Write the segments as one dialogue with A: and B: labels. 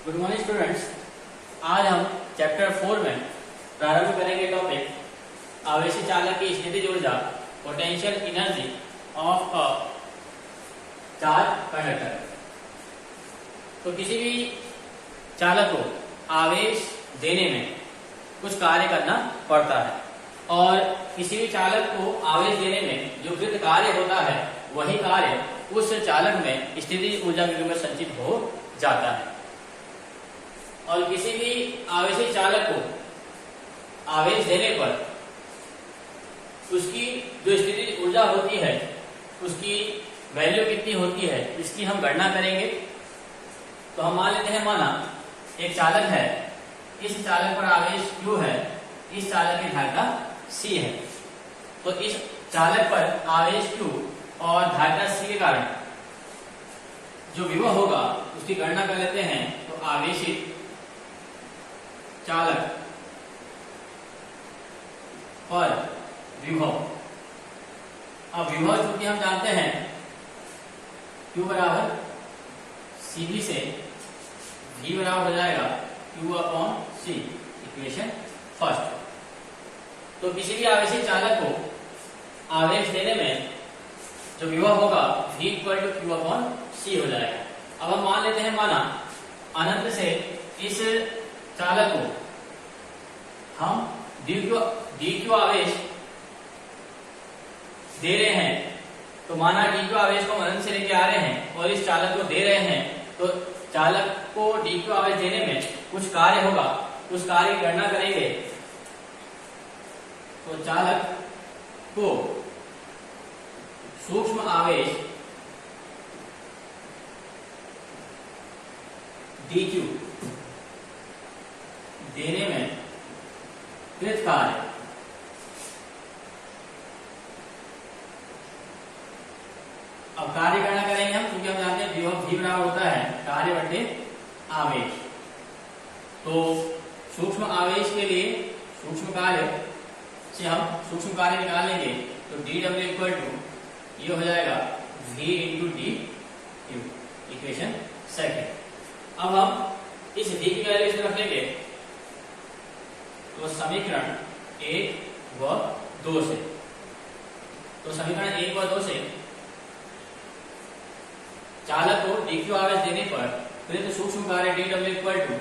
A: Good morning students. आज हम chapter 4 में प्रारंभ करेंगे टॉपिक आवेशी चालक की स्थितिज ऊर्जा, potential energy of a charge conductor. तो किसी भी चालक को आवेश देने में कुछ कार्य करना पड़ता है और किसी भी चालक को आवेश देने में जो कृत कार्य होता है वही कार्य उस चालक में स्थितिज ऊर्जा के रूप में संचित हो जाता है। और किसी भी आवेशी चालक को आवेश देने पर उसकी जो स्थितिज ऊर्जा होती है उसकी वैल्यू कितनी होती है इसकी हम गणना करेंगे। तो हम मान लेते हैं, माना एक चालक है, इस चालक पर आवेश Q है, इस चालक की धारिता C है। तो इस चालक पर आवेश Q और धारिता C के कारण जो विभव होगा उसकी गणना कर लेते हैं। तो आवेशित चालक पर विभव, अब विभव चूंकि हम जानते हैं Q बराबर CB से V बराबर हो जाएगा Q upon C, equation first. तो किसी भी आवेशी चालक को आवेश देने में जो विभव होगा V equal to Q upon C हो जाएगा। अब हम मान लेते हैं, माना अनंत से इस चालक को हम dq आवेश दे रहे हैं। तो माना dq आवेश को अनंत से लेके आ रहे हैं और इस चालक को दे रहे हैं, तो चालक को dq आवेश देने में कुछ कार्य होगा, उस कार्य की गणना करेंगे। तो चालक को सूक्ष्म आवेश dq देने में कृत कार्य अब कार्य गणना करेंगे हम, क्योंकि हम जानते हैं विभव V बराबर होता है कार्य बटे आवेश। तो सूक्ष्म आवेश के लिए सूक्ष्म कार्य से हम सूक्ष्म कार्य निकालेंगे। तो dw इक्वल टू ये हो जाएगा V into dq, equation second. अब हम इस V की वैल्यू इसमें रखेंगे तो समीकरण 1 व 2 से, तो समीकरण 1 व 2 से चालक को dq आवेश देने पर कृत सूक्ष्म कार्य dw equal to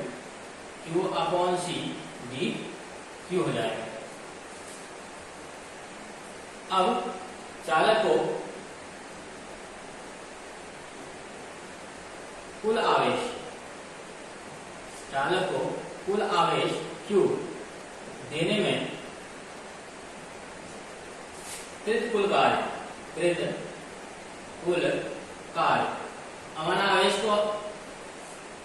A: Q upon C dq हो जाएगा। अब चालक को कुल आवेश, चालक को कुल आवेश Q देने में कृत कुल कार्य हमारा आवेश को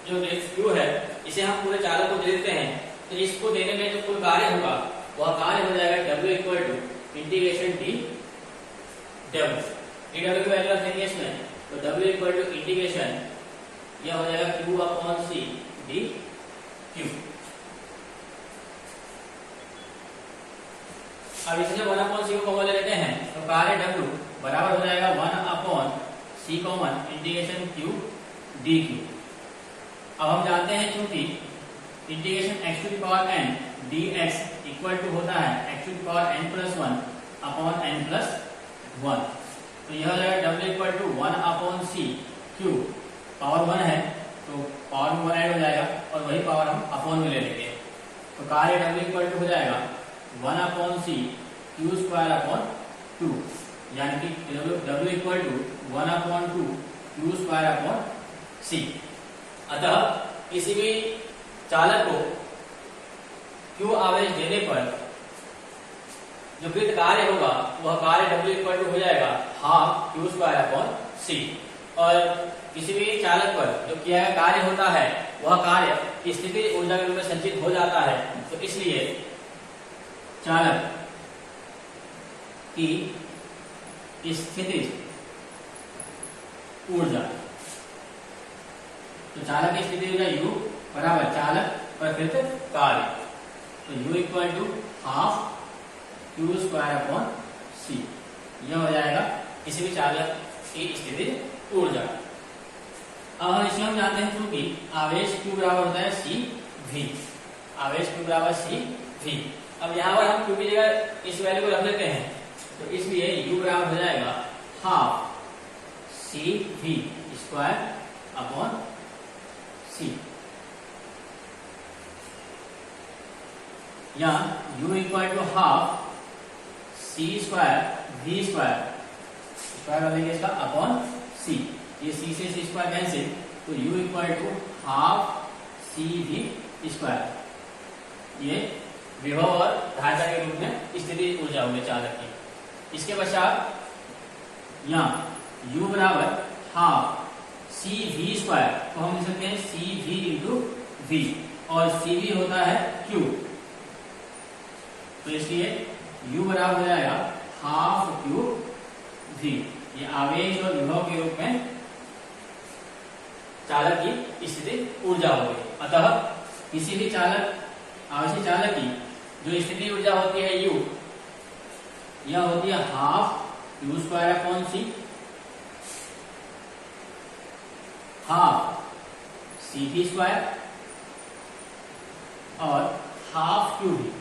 A: जो Q है इसे हम पूरे चालक को दे देते हैं। तो इसको देने में जो कुल कार्य होगा वह कार्य हो जाएगा W equal to integration dW की वैल्यू रख देंगे इसमें। तो W इक्वल टू इंटीग्रेशन यह हो जाएगा Q अपॉन C dQ। अब इससे 1 अपॉन C को कॉमन ले लेते हैं, तो कार्य W बराबर हो जाएगा 1 upon C common integration Q dQ। अब हम जानते हैं चूंकि integration x to the power n dx equal to होता है x to the power n plus 1 upon n plus 1। तो यह हो जाएगा W equal to 1 upon C Q, power 1 है तो पावर में 1 ऐड हो जाएगा और वही पावर हम अपॉन में ले लेंगे। तो कार्य W इक्वल टू हो जाएगा 1 upon C Q square upon 2, यानी कि W equal to 1 upon 2 Q square upon C। अतः किसी भी चालक को Q आवेश देने पर जो कृत कार्य होगा वह कार्य W इक्वल टू हो जाएगा half Q square upon C। और किसी भी चालक पर जो किया गया कार्य होता है वह कार्य स्थितिज ऊर्जा के रूप में संचित हो जाता है। तो इसलिए चालक की स्थितिज ऊर्जा, तो चालक की स्थितिज ऊर्जा U बराबर चालक पर कृत कार्य, तो U equal to half Q square upon C, यह हो जाएगा किसी भी चालक की स्थितिज ऊर्जा। अब इसमें हम जानते हैं क्योंकि आवेश Q बराबर होता है सी वी, आवेश Q बराबर सी वी। अब यहाँ पर हम Q की जगह इस वैल्यू को रख लेते हैं, तो इसलिए U बराबर हो जाएगा half C V square upon C, या U equal to half C square V square, square कर देंगे इसका अपॉन सी, ये सी से सी स्क्वायर कैंसिल, तो U equal to half C V square. ये विभव और धारिता के रूप में स्थिति ऊर्जा होगी चालक की। इसके पश्चात यहाँ U बराबर हाफ सी वी स्क्वायर, तो हम लिख सकते हैं सी वी इंटू वी, और सी वी होता है Q, तो इसलिए U बराबर हो जाएगा हाफ Q V। ये आवेश और विभव के रूप में चालक की स्थिति ऊर्जा होगी। अतः किसी भी चालक, आवेशी चालक की जो स्थिति ऊर्जा होती है U, यह होती है half Q square upon C, half C V square और हाफ Q V।